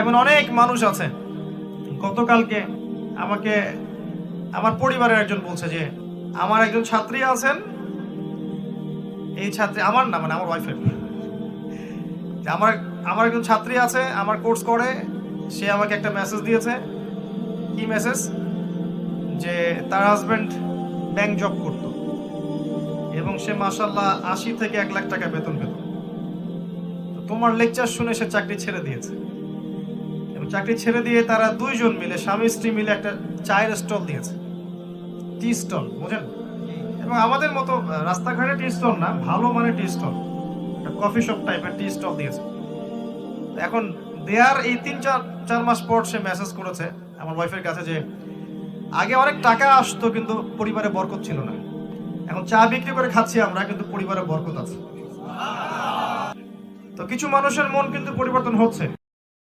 এমন অনেক মানুষ আছে। গতকালকে আমাকে আমার পরিবারের একজন বলছে যে আমার একজন ছাত্রী আছেন, এই ছাত্রী আমার না, মানে আমার ওয়াইফের, আমার আমার একজন ছাত্রী আছে, আমার কোর্স করে, সে আমাকে একটা মেসেজ দিয়েছে। কি মেসেজ? যে তার হাজবেন্ড ব্যাংক জব করত এবং সে মাশাআল্লাহ ৮০ থেকে ১ লাখ টাকা বেতন পেত। তো তোমার লেকচার শুনে সে চাকরি ছেড়ে দিয়েছে এবং চাকরি ছেড়ে দিয়ে তারা দুইজন মিলে, স্বামী স্ত্রী মিলে একটা চায়ের স্টল দিয়েছে, টি স্টল, বুঝেন? এবং আমাদের মতো রাস্তাঘাটে টি স্টল না, ভালো মানের টি স্টল, একটা কফি শপ টাইপের টি স্টল দিয়েছে। এখন দেয়ার এই ৩-৪ মাস পর সে মেসেজ করেছে আমার ওয়াইফের কাছে যে আগে অনেক টাকা আসতো কিন্তু পরিবারে বরকত ছিল না, এখন চা বিক্রি করে খাচ্ছি আমরা কিন্তু পরিবারে বরকত আছে। তো কিছু মানুষের মন কিন্তু পরিবর্তন হচ্ছে।